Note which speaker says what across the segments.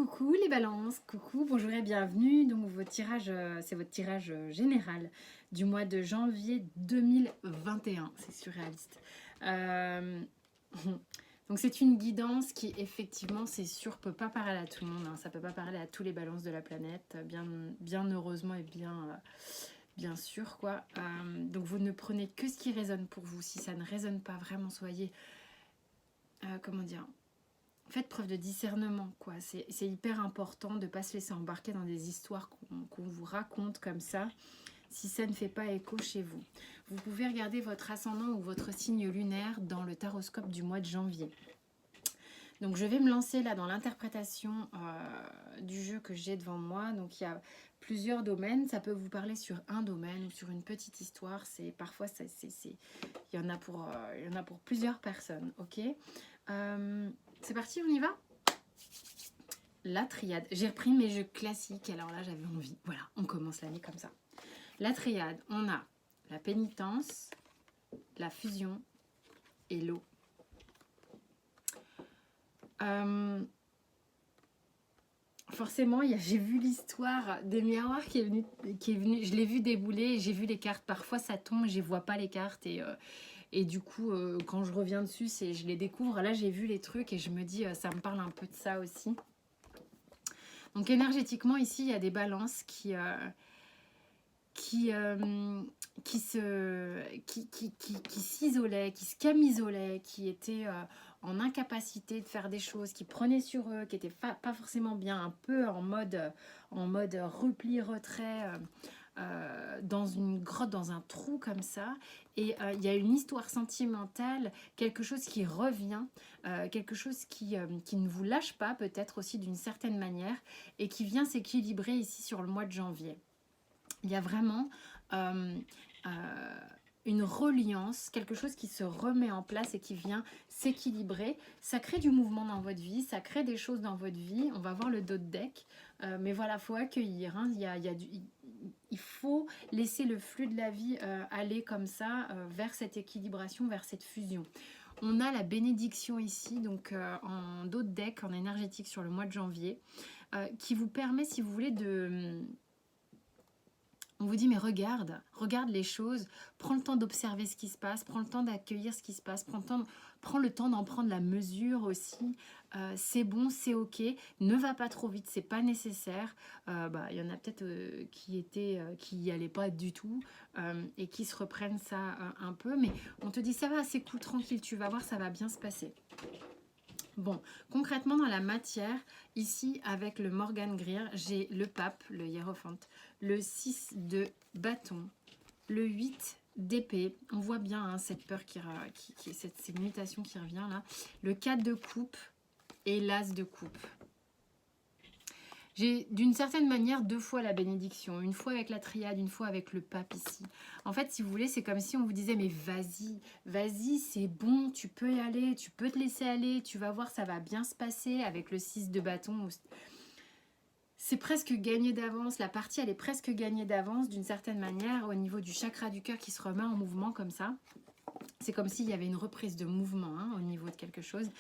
Speaker 1: Coucou les balances, coucou, bonjour et bienvenue. Donc votre tirage, c'est votre tirage général du mois de janvier 2021. C'est surréaliste. Euh, donc c'est une guidance qui effectivement, c'est sûr, peut pas parler à tout le monde. Hein. Ça peut pas parler à tous les balances de la planète, bien heureusement et bien sûr quoi. Donc vous ne prenez que ce qui résonne pour vous. Si ça ne résonne pas vraiment, soyez, comment dire, faites preuve de discernement, quoi. C'est hyper important de ne pas se laisser embarquer dans des histoires qu'on vous raconte comme ça, si ça ne fait pas écho chez vous. Vous pouvez regarder votre ascendant ou votre signe lunaire dans le taroscope du mois de janvier. Donc je vais me lancer là dans l'interprétation du jeu que j'ai devant moi. Donc il y a plusieurs domaines. Ça peut vous parler sur un domaine ou sur une petite histoire. Parfois il y en a pour plusieurs personnes, ok. C'est parti, on y va. La triade. J'ai repris mes jeux classiques, alors là j'avais envie. Voilà, on commence l'année comme ça. La triade, on a la pénitence, la fusion et l'eau. Forcément, j'ai vu l'histoire des miroirs qui est venue. Je l'ai vu débouler, j'ai vu les cartes. Parfois ça tombe, je ne vois pas les cartes et du coup, quand je reviens dessus, je les découvre. Là, j'ai vu les trucs et je me dis, ça me parle un peu de ça aussi. Donc, énergétiquement, ici, il y a des balances qui s'isolaient, qui se camisolaient, qui étaient en incapacité de faire des choses, qui prenaient sur eux, qui n'étaient pas forcément bien, un peu en mode repli-retrait. Dans une grotte, dans un trou comme ça, et il y a une histoire sentimentale, quelque chose qui revient, quelque chose qui ne vous lâche pas peut-être aussi d'une certaine manière, et qui vient s'équilibrer ici sur le mois de janvier. Il y a vraiment une reliance, quelque chose qui se remet en place et qui vient s'équilibrer. Ça crée du mouvement dans votre vie, ça crée des choses dans votre vie. On va voir le dos de deck, mais voilà, il faut accueillir. Hein. Il faut laisser le flux de la vie aller comme ça vers cette équilibration, vers cette fusion. On a la bénédiction ici, donc en dos de deck, en énergétique sur le mois de janvier, qui vous permet, si vous voulez, on vous dit, mais regarde les choses, prends le temps d'observer ce qui se passe, prends le temps d'accueillir ce qui se passe, prends le temps d'en prendre la mesure aussi. C'est bon, c'est ok, ne va pas trop vite, c'est pas nécessaire. Il y en a peut-être qui y allaient pas du tout et qui se reprennent ça un peu, mais on te dit, ça va, c'est cool, tranquille, tu vas voir, ça va bien se passer. Bon, concrètement dans la matière, ici avec le Morgan Greer, j'ai le pape, le hiérophante, le 6 de bâton, le 8 d'épée, on voit bien hein, cette peur, cette mutation qui revient là, le 4 de coupe et l'as de coupe. J'ai d'une certaine manière 2 fois la bénédiction, une fois avec la triade, une fois avec le pape ici. En fait, si vous voulez, c'est comme si on vous disait, mais vas-y, c'est bon, tu peux y aller, tu peux te laisser aller, tu vas voir, ça va bien se passer avec le 6 de bâton. C'est presque gagné d'avance, la partie, elle est presque gagnée d'avance d'une certaine manière au niveau du chakra du cœur qui se remet en mouvement comme ça. C'est comme s'il y avait une reprise de mouvement hein, au niveau de quelque chose.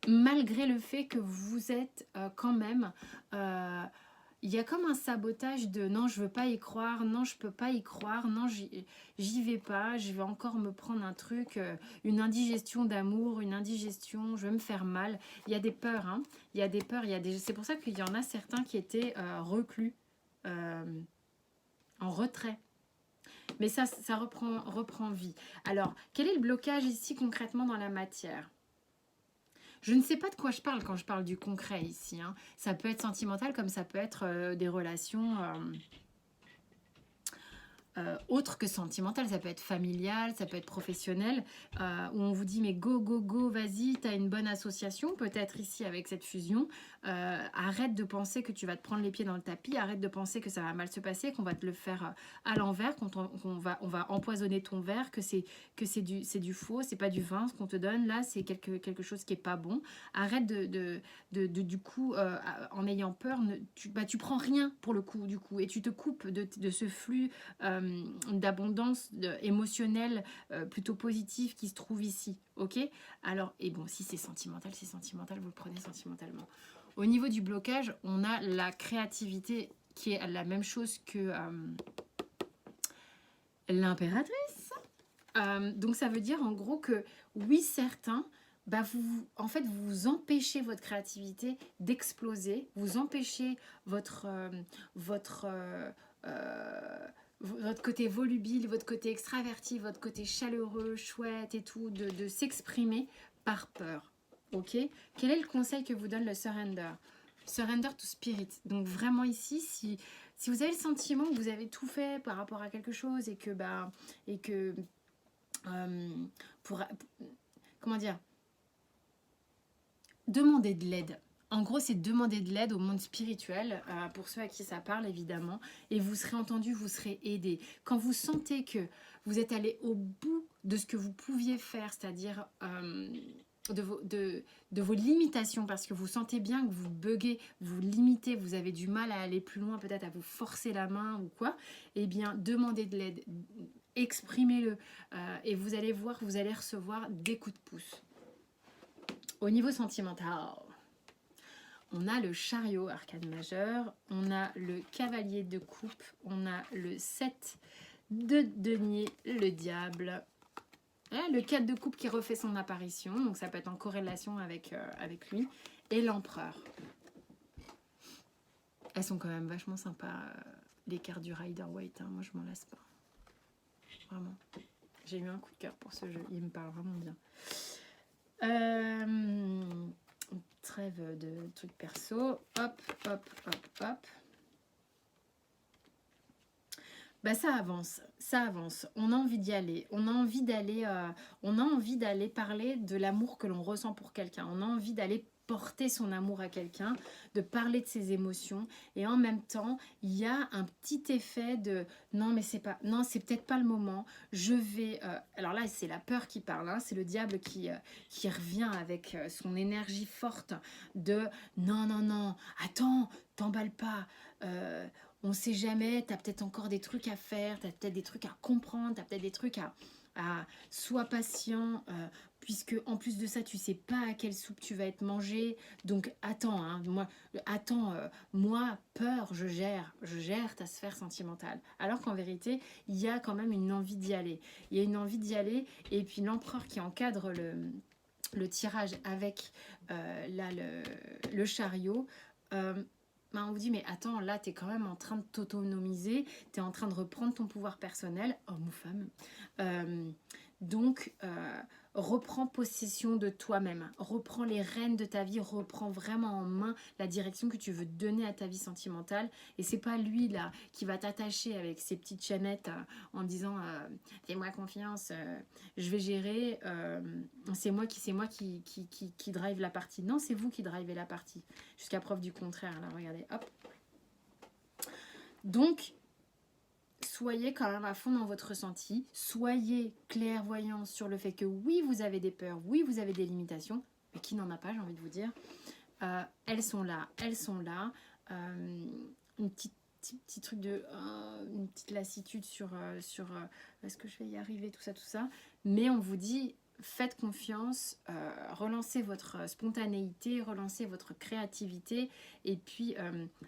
Speaker 1: Malgré le fait que vous êtes quand même, il y a comme un sabotage de non je veux pas y croire, non je peux pas y croire, non j'y vais pas, je vais encore me prendre un truc, une indigestion d'amour, une indigestion, je vais me faire mal. Il y a des peurs, hein, il y a des peurs, c'est pour ça qu'il y en a certains qui étaient reclus, en retrait. Mais ça reprend vie. Alors, quel est le blocage ici concrètement dans la matière ? Je ne sais pas de quoi je parle quand je parle du concret ici. Hein. Ça peut être sentimental comme ça peut être des relations autres que sentimentales. Ça peut être familial, ça peut être professionnel. Où on vous dit mais go, vas-y, tu as une bonne association. Peut-être ici avec cette fusion. Arrête de penser que tu vas te prendre les pieds dans le tapis. Arrête de penser que ça va mal se passer, qu'on va te le faire à l'envers, on va empoisonner ton verre, que c'est du faux, c'est pas du vin ce qu'on te donne. Là, c'est quelque chose qui est pas bon. Arrête du coup, en ayant peur, tu prends rien pour le coup du coup et tu te coupes de ce flux d'abondance émotionnelle plutôt positive qui se trouve ici, ok. Alors, et bon, si c'est sentimental, vous le prenez sentimentalement. Au niveau du blocage, on a la créativité qui est la même chose que l'impératrice. Donc ça veut dire en gros que oui, certains, bah en fait, vous empêchez votre créativité d'exploser, vous empêchez votre, votre côté volubile, votre côté extraverti, votre côté chaleureux, chouette et tout, de s'exprimer par peur. Ok? Quel est le conseil que vous donne le surrender? Surrender to spirit. Donc vraiment ici, si vous avez le sentiment que vous avez tout fait par rapport à quelque chose et que pour, comment dire, demander de l'aide. En gros, c'est demander de l'aide au monde spirituel, pour ceux à qui ça parle évidemment, et vous serez entendu, vous serez aidé. Quand vous sentez que vous êtes allé au bout de ce que vous pouviez faire, c'est-à-dire de vos limitations, parce que vous sentez bien que vous buguez, vous limitez, vous avez du mal à aller plus loin, peut-être à vous forcer la main ou quoi, eh bien, demandez de l'aide, exprimez-le, et vous allez voir, vous allez recevoir des coups de pouce. Au niveau sentimental, on a le chariot, arcane majeur, on a le cavalier de coupe, on a le 7 de denier, le diable, le 4 de coupe qui refait son apparition, donc ça peut être en corrélation avec lui, et l'empereur. Elles sont quand même vachement sympas, les cartes du Rider-Waite, hein, moi je m'en lasse pas. Vraiment. J'ai eu un coup de cœur pour ce jeu, il me parle vraiment bien. Trêve de trucs perso. Hop, hop, hop, hop. Bah ça avance, ça avance. On a envie d'y aller. On a envie d'aller parler de l'amour que l'on ressent pour quelqu'un. On a envie d'aller porter son amour à quelqu'un, de parler de ses émotions, et en même temps il y a un petit effet de non mais c'est peut-être pas le moment, je vais alors là c'est la peur qui parle, hein, c'est le diable qui revient avec son énergie forte de non attends, t'emballe pas, on sait jamais, t'as peut-être encore des trucs à faire, t'as peut-être des trucs à comprendre, t'as peut-être des trucs à sois patient, puisque en plus de ça tu sais pas à quelle soupe tu vas être mangé, donc attends, hein, moi peur, je gère ta sphère sentimentale, alors qu'en vérité il y a quand même une envie d'y aller, et puis l'empereur qui encadre le tirage avec le chariot, on vous dit mais attends, là t'es quand même en train de t'autonomiser, t'es en train de reprendre ton pouvoir personnel, homme ou femme, donc reprends possession de toi-même, reprends les rênes de ta vie, reprends vraiment en main la direction que tu veux donner à ta vie sentimentale, et c'est pas lui là qui va t'attacher avec ses petites chaînettes en disant fais-moi confiance, je vais gérer, c'est moi qui drive la partie. Non, c'est vous qui drivez la partie, jusqu'à preuve du contraire. Là, regardez, hop. Donc, soyez quand même à fond dans votre ressenti, soyez clairvoyant sur le fait que oui, vous avez des peurs, oui, vous avez des limitations, mais qui n'en a pas, j'ai envie de vous dire. Elles sont là. Une petit truc de une petite lassitude sur est-ce que je vais y arriver, tout ça, mais on vous dit faites confiance, relancez votre spontanéité, relancez votre créativité, et puis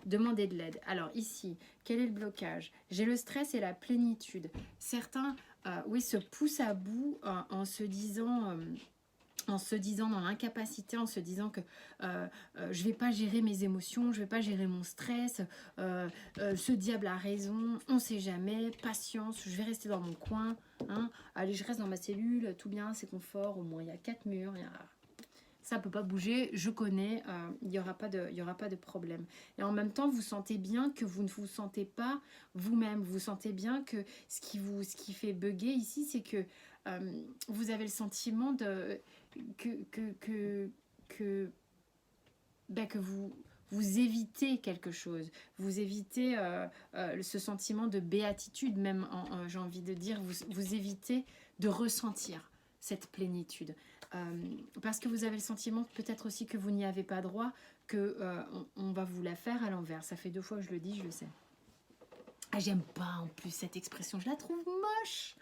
Speaker 1: demandez de l'aide. Alors ici, quel est le blocage? J'ai le stress et la plénitude. Certains oui, se poussent à bout en se disant dans l'incapacité, en se disant que je vais pas gérer mes émotions, je vais pas gérer mon stress, ce diable a raison, on sait jamais, patience, je vais rester dans mon coin, hein, allez, je reste dans ma cellule, tout bien, c'est confort, au moins il y a 4 murs, ça peut pas bouger, je connais, il y aura pas de problème. Et en même temps, vous sentez bien que vous ne vous sentez pas vous-même, vous sentez bien que ce qui fait bugger ici, c'est que vous avez le sentiment que vous évitez quelque chose, vous évitez ce sentiment de béatitude, même j'ai envie de dire, vous évitez de ressentir cette plénitude, parce que vous avez le sentiment peut-être aussi que vous n'y avez pas droit, que on va vous la faire à l'envers. Ça fait 2 fois que je le dis, je le sais. Ah, j'aime pas en plus cette expression, je la trouve moche.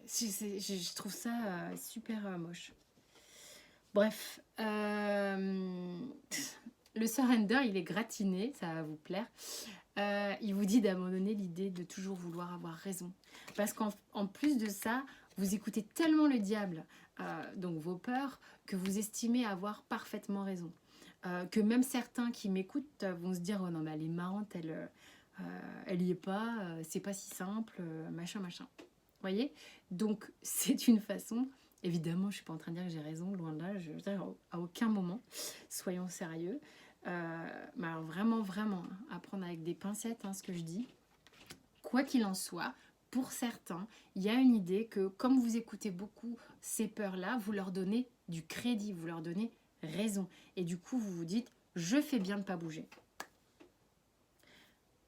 Speaker 1: Je trouve ça super moche. Bref, le surrender, il est gratiné, ça va vous plaire. Il vous dit d'abandonner l'idée de toujours vouloir avoir raison. Parce qu'en plus de ça, vous écoutez tellement le diable, donc vos peurs, que vous estimez avoir parfaitement raison. Que même certains qui m'écoutent vont se dire « Oh non, mais elle est marrante, elle y est pas, c'est pas si simple, machin, machin. » Vous voyez? Donc, c'est une façon... Évidemment, je suis pas en train de dire que j'ai raison, loin de là, je veux dire, à aucun moment. Soyons sérieux. Mais alors vraiment, vraiment, à prendre avec des pincettes, ce que je dis. Quoi qu'il en soit, pour certains, il y a une idée que comme vous écoutez beaucoup ces peurs-là, vous leur donnez du crédit, vous leur donnez raison. Et du coup, vous vous dites, je fais bien de ne pas bouger.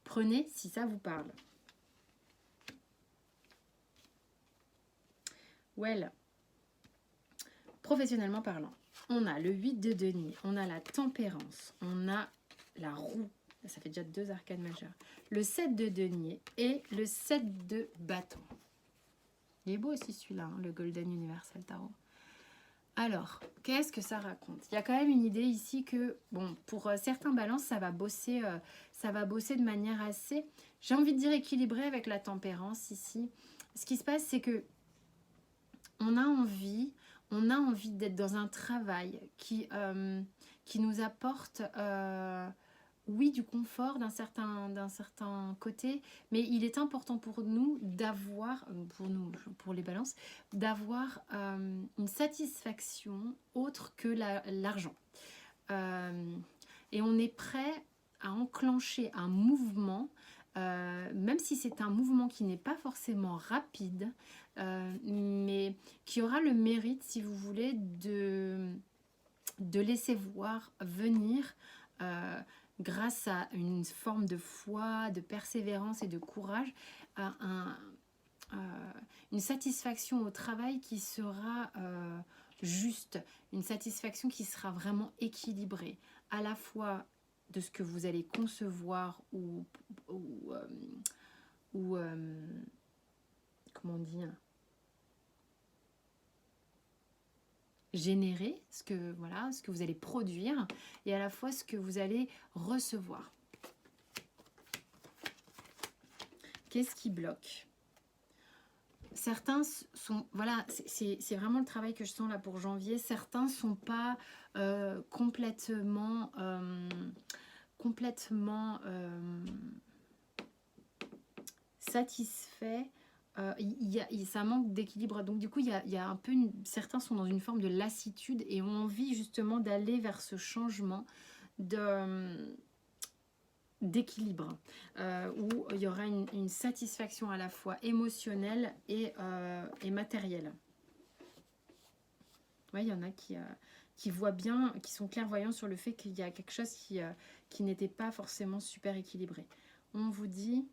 Speaker 1: Prenez si ça vous parle. Well, professionnellement parlant, on a le 8 de denier, on a la tempérance, on a la roue, ça fait déjà 2 arcanes majeures, le 7 de denier et le 7 de bâton. Il est beau aussi celui-là, le Golden Universal Tarot. Alors, qu'est-ce que ça raconte? Il y a quand même une idée ici que, bon, pour certains balances, ça va bosser de manière assez, j'ai envie de dire équilibrée avec la tempérance ici. Ce qui se passe, c'est que on a envie d'être dans un travail qui nous apporte, oui, du confort d'un certain côté, mais il est important pour nous d'avoir, pour les balances, d'avoir une satisfaction autre que l'argent. Et on est prêt à enclencher un mouvement, même si c'est un mouvement qui n'est pas forcément rapide, mais qui aura le mérite, si vous voulez, de laisser voir venir grâce à une forme de foi, de persévérance et de courage, une satisfaction au travail qui sera juste, une satisfaction qui sera vraiment équilibrée, à la fois de ce que vous allez concevoir ou comment on dit, générer, ce que vous allez produire, et à la fois ce que vous allez recevoir. Qu'est-ce qui bloque? Certains sont, voilà, c'est vraiment le travail que je sens là pour janvier, certains sont pas complètement satisfaits. Ça manque d'équilibre, donc du coup il y a un peu certains sont dans une forme de lassitude et ont envie justement d'aller vers ce changement d'équilibre, où il y aura une satisfaction à la fois émotionnelle et matérielle. Ouais, il y en a qui voient bien, qui sont clairvoyants sur le fait qu'il y a quelque chose qui n'était pas forcément super équilibré. On vous dit...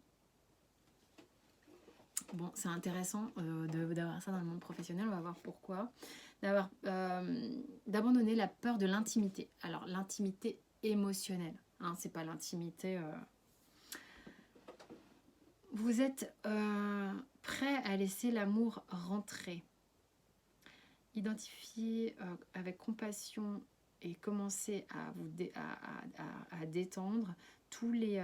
Speaker 1: Bon, c'est intéressant d'avoir ça dans le monde professionnel, on va voir pourquoi. D'abandonner la peur de l'intimité. Alors, l'intimité émotionnelle, c'est pas l'intimité... Vous êtes prêt à laisser l'amour rentrer. Identifier avec compassion et commencer à détendre tous les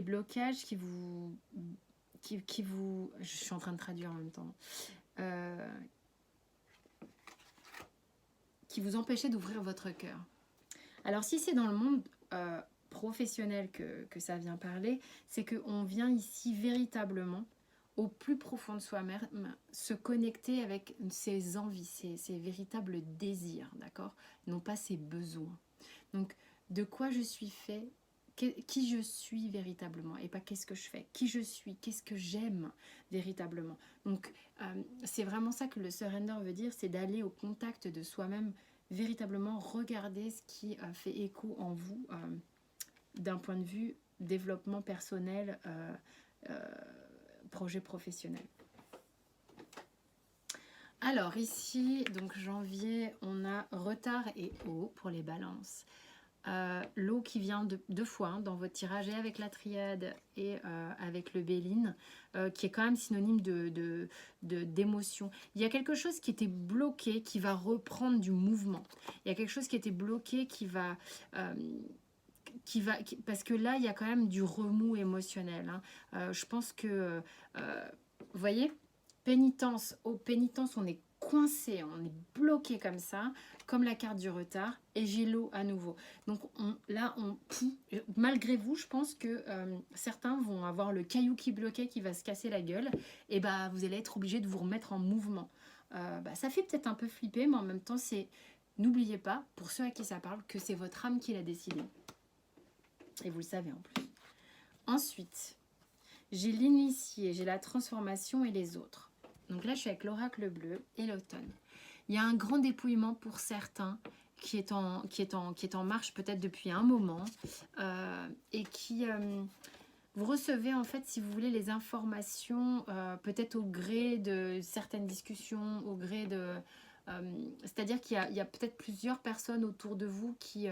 Speaker 1: blocages qui vous... Je suis en train de traduire en même temps. Qui vous empêchaient d'ouvrir votre cœur. Alors si c'est dans le monde professionnel que ça vient parler, c'est qu'on vient ici véritablement au plus profond de soi-même, se connecter avec ses envies, ses véritables désirs, d'accord? Non pas ses besoins. Donc, de quoi je suis fait, qui je suis véritablement, et pas qu'est-ce que je fais, qui je suis, qu'est-ce que j'aime véritablement. Donc, c'est vraiment ça que le surrender veut dire, c'est d'aller au contact de soi-même, véritablement regarder ce qui fait écho en vous, d'un point de vue développement personnel, projet professionnel. Alors ici, donc janvier, on a retard et haut pour les balances. l'eau qui vient deux fois hein, dans votre tirage, et avec la triade et avec le Béline, qui est quand même synonyme d'émotion. Il y a quelque chose qui était bloqué, qui va reprendre du mouvement. Il y a quelque chose qui était bloqué, parce que là, il y a quand même du remous émotionnel. Hein. Je pense que, vous voyez, pénitence, pénitence, on est coincé, on est bloqué comme ça, comme la carte du retard, et j'ai l'eau à nouveau. Donc malgré vous, je pense que certains vont avoir le caillou qui bloquait, qui va se casser la gueule, et bah vous allez être obligé de vous remettre en mouvement. Ça fait peut-être un peu flipper, mais en même temps, n'oubliez pas, pour ceux à qui ça parle, que c'est votre âme qui l'a décidé. Et vous le savez en plus. Ensuite, j'ai l'initié, j'ai la transformation et les autres. Donc là, je suis avec l'oracle bleu et l'automne. Il y a un grand dépouillement pour certains qui est en marche peut-être depuis un moment et qui... vous recevez en fait, si vous voulez, les informations peut-être au gré de certaines discussions, au gré de... c'est-à-dire qu'il y a peut-être plusieurs personnes autour de vous qui,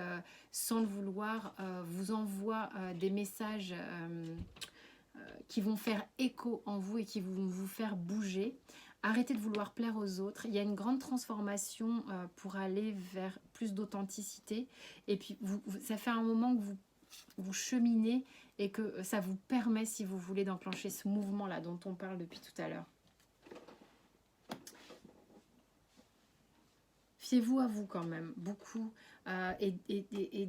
Speaker 1: sans le vouloir, vous envoient des messages qui vont faire écho en vous et qui vont vous faire bouger. Arrêtez de vouloir plaire aux autres. Il y a une grande transformation pour aller vers plus d'authenticité. Et puis, ça fait un moment que vous cheminez et que ça vous permet, si vous voulez, d'enclencher ce mouvement-là dont on parle depuis tout à l'heure. Fiez-vous à vous quand même, beaucoup. Et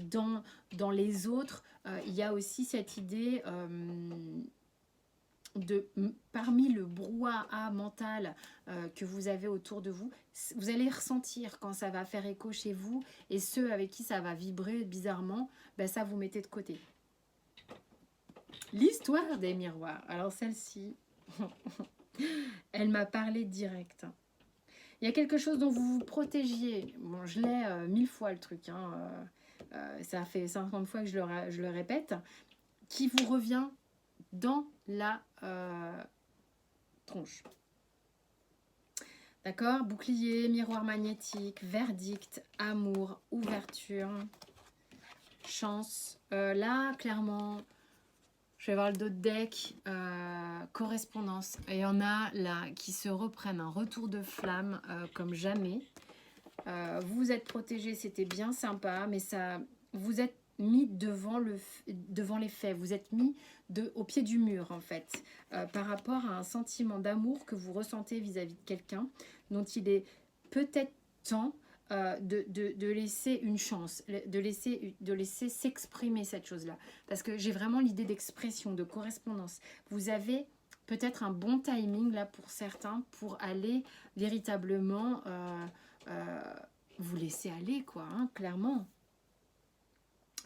Speaker 1: dans les autres, il y a aussi cette idée parmi le brouhaha mental que vous avez autour de vous, vous allez ressentir quand ça va faire écho chez vous, et ceux avec qui ça va vibrer bizarrement, ben ça vous mettez de côté. L'histoire des miroirs. Alors celle-ci, elle m'a parlé direct. Il y a quelque chose dont vous vous protégiez. Bon, je l'ai 1000 fois le truc. Hein. Ça fait 50 fois que je le répète. Qui vous revient dans la tronche. D'accord? Bouclier, miroir magnétique, verdict, amour, ouverture, chance. Là, clairement, je vais voir le dos de deck, correspondance. Et il y en a là qui se reprennent un retour de flamme comme jamais. Vous êtes protégé, c'était bien sympa, mais ça, vous êtes mis devant les faits. Vous êtes mis au pied du mur, en fait, par rapport à un sentiment d'amour que vous ressentez vis-à-vis de quelqu'un, dont il est peut-être temps de laisser une chance, de laisser s'exprimer cette chose-là. Parce que j'ai vraiment l'idée d'expression, de correspondance. Vous avez peut-être un bon timing, là, pour certains, pour aller véritablement vous laisser aller, quoi, hein, clairement.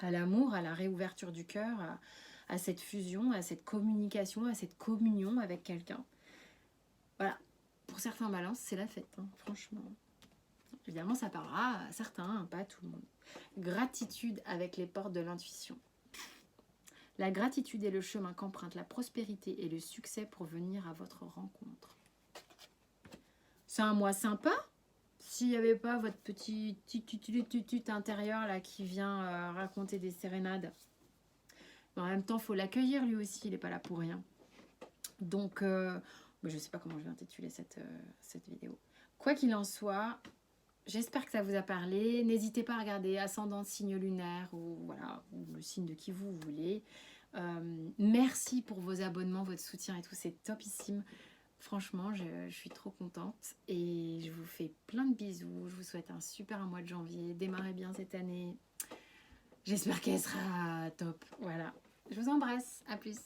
Speaker 1: À l'amour, à la réouverture du cœur, à cette fusion, à cette communication, à cette communion avec quelqu'un. Voilà. Pour certains balances, c'est la fête, hein, franchement. Évidemment, ça parlera à certains, hein, pas à tout le monde. Gratitude avec les portes de l'intuition. La gratitude est le chemin qu'emprunte la prospérité et le succès pour venir à votre rencontre. C'est un mois sympa. S'il n'y avait pas votre petit intérieur là qui vient raconter des sérénades. Mais en même temps, il faut l'accueillir lui aussi, il n'est pas là pour rien. Donc, je ne sais pas comment je vais intituler cette vidéo. Quoi qu'il en soit, j'espère que ça vous a parlé. N'hésitez pas à regarder ascendant, signe lunaire ou, voilà, ou le signe de qui vous voulez. Merci pour vos abonnements, votre soutien et tout, c'est topissime. Franchement, je suis trop contente et je vous fais plein de bisous. Je vous souhaite un super mois de janvier. Démarrez bien cette année. J'espère qu'elle sera top. Voilà. Je vous embrasse. À plus.